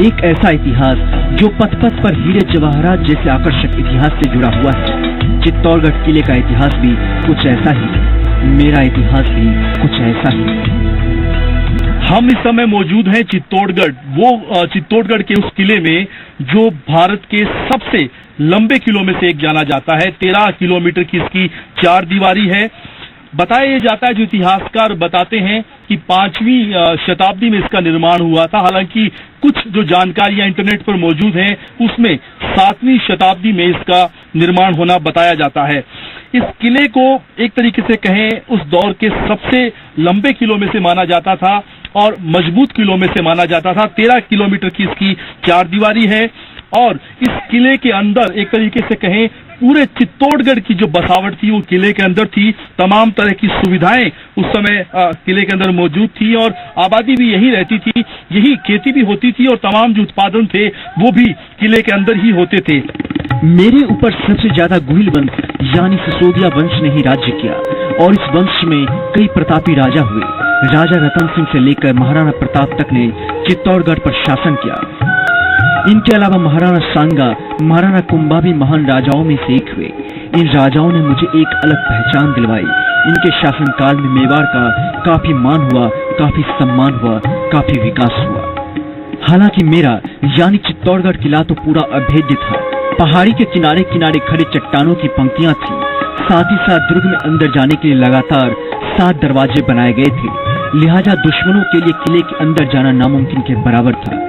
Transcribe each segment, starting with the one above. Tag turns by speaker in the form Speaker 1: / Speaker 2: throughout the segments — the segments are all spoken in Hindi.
Speaker 1: एक ऐसा इतिहास जो पथ पथ पर हीरे जवाहरात जैसे आकर्षक इतिहास से जुड़ा हुआ है। चित्तौड़गढ़ किले का इतिहास भी कुछ ऐसा ही, मेरा इतिहास भी कुछ ऐसा ही।
Speaker 2: हम इस समय मौजूद हैं चित्तौड़गढ़, वो चित्तौड़गढ़ के उस किले में जो भारत के सबसे लंबे किलों में से एक जाना जाता है। 13 किलोमीटर की इसकी चार दीवारी है। बताया जाता है, जो इतिहासकार बताते हैं कि 5वीं शताब्दी में इसका निर्माण हुआ था। हालांकि कुछ जो जानकारियां इंटरनेट पर मौजूद हैं उसमें 7वीं शताब्दी में इसका निर्माण होना बताया जाता है। इस किले को एक तरीके से कहें उस दौर के सबसे लंबे किलों में से माना जाता था और मजबूत किलों में से माना जाता था। 13 किलोमीटर की इसकी चार दीवारी है और इस किले के अंदर एक तरीके से कहें पूरे चित्तौड़गढ़ की जो बसावट थी वो किले के अंदर थी। तमाम तरह की सुविधाएं उस समय किले के अंदर मौजूद थी और आबादी भी यही रहती थी, यही खेती भी होती थी और तमाम जो उत्पादन थे वो भी किले के अंदर ही होते थे।
Speaker 1: मेरे ऊपर सबसे ज्यादा गुहिल वंश यानी सिसोदिया वंश ने ही राज्य किया और इस वंश में कई प्रतापी राजा हुए। राजा रतन सिंह से लेकर महाराणा प्रताप तक ने चित्तौड़गढ़ पर शासन किया। इनके अलावा महाराणा सांगा, महाराणा कुंभा भी महान राजाओं में से एक हुए। इन राजाओं ने मुझे एक अलग पहचान दिलवाई। इनके शासनकाल में मेवाड़ का काफी मान हुआ, काफी सम्मान हुआ, काफी विकास हुआ। हालांकि मेरा यानी चित्तौड़गढ़ किला तो पूरा अभेद्य था। पहाड़ी के किनारे किनारे खड़े चट्टानों की पंक्तियां थी। साथ ही साथ दुर्ग में अंदर जाने के लिए लगातार 7 दरवाजे बनाए गए थे। लिहाजा दुश्मनों के लिए किले के अंदर जाना नामुमकिन के बराबर था।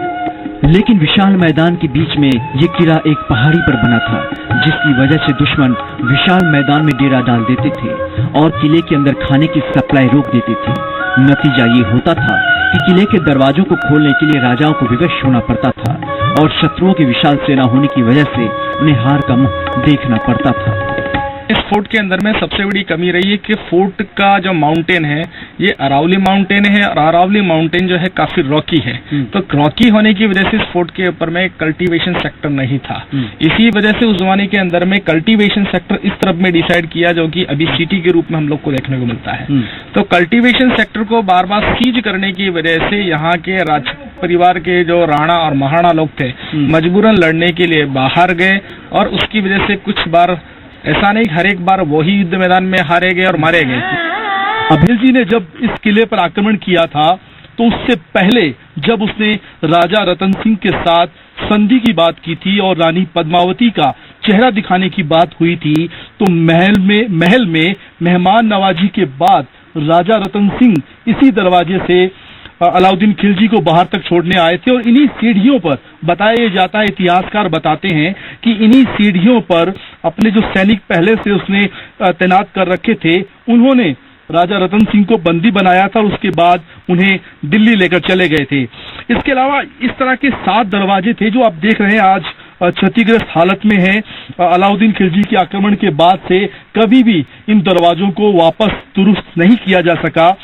Speaker 1: लेकिन विशाल मैदान के बीच में ये किला एक पहाड़ी पर बना था, जिसकी वजह से दुश्मन विशाल मैदान में डेरा डाल देते थे और किले के अंदर खाने की सप्लाई रोक देते थे। नतीजा ये होता था कि किले के दरवाजों को खोलने के लिए राजाओं को विवश होना पड़ता था और शत्रुओं की विशाल सेना होने की वजह से उन्हें हार का मुंह देखना पड़ता था।
Speaker 3: इस फोर्ट के अंदर में सबसे बड़ी कमी रही है कि फोर्ट का जो माउंटेन है ये अरावली माउंटेन है और अरावली माउंटेन जो है काफी रॉकी है। तो रॉकी होने की वजह से इस फोर्ट के ऊपर में कल्टीवेशन सेक्टर नहीं था। इसी वजह से उस जमाने के अंदर में कल्टीवेशन सेक्टर इस तरफ में डिसाइड किया जो कि अभी सिटी के रूप में हम लोग को देखने को मिलता है। तो कल्टीवेशन सेक्टर को बार बार सीज करने की वजह से यहाँ के राज परिवार के जो राणा और महाराणा लोग थे मजबूरन लड़ने के लिए बाहर गए और उसकी वजह से कुछ बार ऐसा नहीं, हर एक बार वही युद्ध मैदान में हारे गए और मारे गए।
Speaker 2: अभेल जी ने जब इस किले पर आक्रमण किया था तो उससे पहले जब उसने राजा रतन सिंह के साथ संधि की बात की थी और रानी पद्मावती का चेहरा दिखाने की बात हुई थी तो महल में मेहमान नवाजी के बाद राजा रतन सिंह इसी दरवाजे से अलाउद्दीन खिलजी को बाहर तक छोड़ने आए थे और इन्हीं सीढ़ियों पर बताया जाता है, इतिहासकार बताते हैं कि इन्हीं सीढ़ियों पर अपने जो सैनिक पहले से उसने तैनात कर रखे थे उन्होंने राजा रतन सिंह को बंदी बनाया था और उसके बाद उन्हें दिल्ली लेकर चले गए थे। इसके अलावा इस तरह के 7 दरवाजे थे जो आप देख रहे हैं आज क्षतिग्रस्त हालत में है। अलाउद्दीन खिलजी के आक्रमण के बाद से कभी भी इन दरवाजों को वापस दुरुस्त नहीं किया जा सका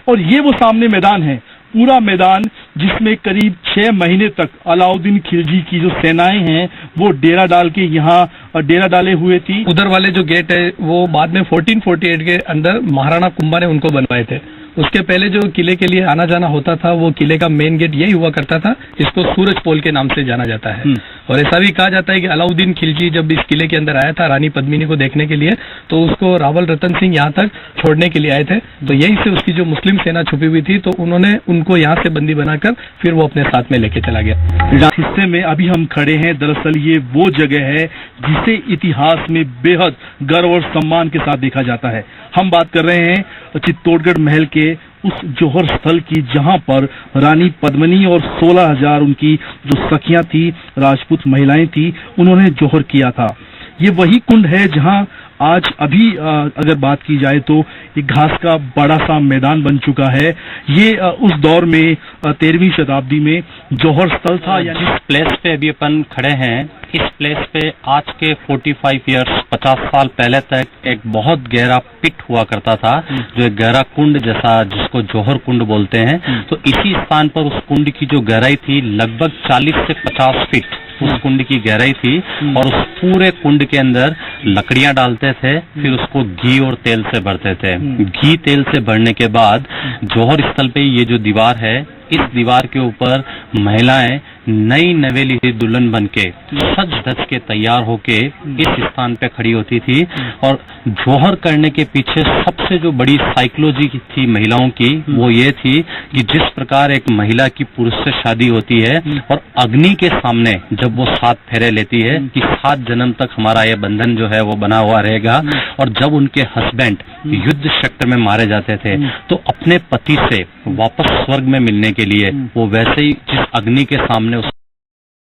Speaker 2: और ये वो सामने मैदान है, पूरा मैदान जिसमें करीब 6 महीने तक अलाउद्दीन खिलजी की जो सेनाएं हैं वो डेरा डाल के यहाँ डेरा डाले हुए थी।
Speaker 3: उधर वाले जो गेट है वो बाद में 1448 के अंदर महाराणा कुंभा ने उनको बनवाए थे। उसके पहले जो किले के लिए आना जाना होता था वो किले का मेन गेट यही हुआ करता था, इसको सूरज पोल के नाम से जाना जाता है। और ऐसा भी कहा जाता है कि अलाउद्दीन खिलजी जब इस किले के अंदर आया था रानी पद्मिनी को देखने के लिए तो उसको रावल रतन सिंह यहाँ तक छोड़ने के लिए आए थे। तो यहीं से उसकी जो मुस्लिम सेना छुपी हुई थी तो उन्होंने उनको यहाँ से बंदी बनाकर फिर वो अपने साथ में लेके चला गया।
Speaker 2: हिस्से में अभी हम खड़े हैं, दरअसल ये वो जगह है जिसे इतिहास में बेहद गर्व और सम्मान के साथ देखा जाता है। हम बात कर रहे हैं चित्तौड़गढ़ महल के उस जौहर स्थल की जहां पर रानी पद्मिनी और 16,000 उनकी जो सखियां थी, राजपूत महिलाएं थी, उन्होंने जौहर किया था। ये वही कुंड है जहां आज अभी अगर बात की जाए तो एक घास का बड़ा सा मैदान बन चुका है। ये उस दौर में 13वीं शताब्दी में जौहर स्थल था।
Speaker 4: यानी जिस प्लेस पे अभी अपन खड़े हैं इस प्लेस पे आज के 45 ईयर्स 50 साल पहले तक एक बहुत गहरा पिट हुआ करता था, जो एक गहरा कुंड जैसा जिसको जौहर कुंड बोलते हैं। तो इसी स्थान पर उस कुंड की जो गहराई थी लगभग 40 से 50 फीट उस कुंड की गहराई थी और उस पूरे कुंड के अंदर लकड़ियां डालते थे, फिर उसको घी और तेल से भरते थे। घी तेल से भरने के बाद जौहर स्थल पे ये जो दीवार है इस दीवार के ऊपर महिलाएं नई नवेली दुल्हन बन के सज धज के तैयार होके इस स्थान पे खड़ी होती थी। और जोहर करने के पीछे सबसे जो बड़ी साइकोलॉजी थी महिलाओं की, वो ये थी कि जिस प्रकार एक महिला की पुरुष से शादी होती है और अग्नि के सामने जब वो 7 फेरे लेती है कि 7 जन्म तक हमारा ये बंधन जो है वो बना हुआ रहेगा, और जब उनके हस्बैंड युद्ध क्षेत्र में मारे जाते थे तो अपने पति से वापस स्वर्ग में मिलने के लिए वो वैसे ही जिस अग्नि के सामने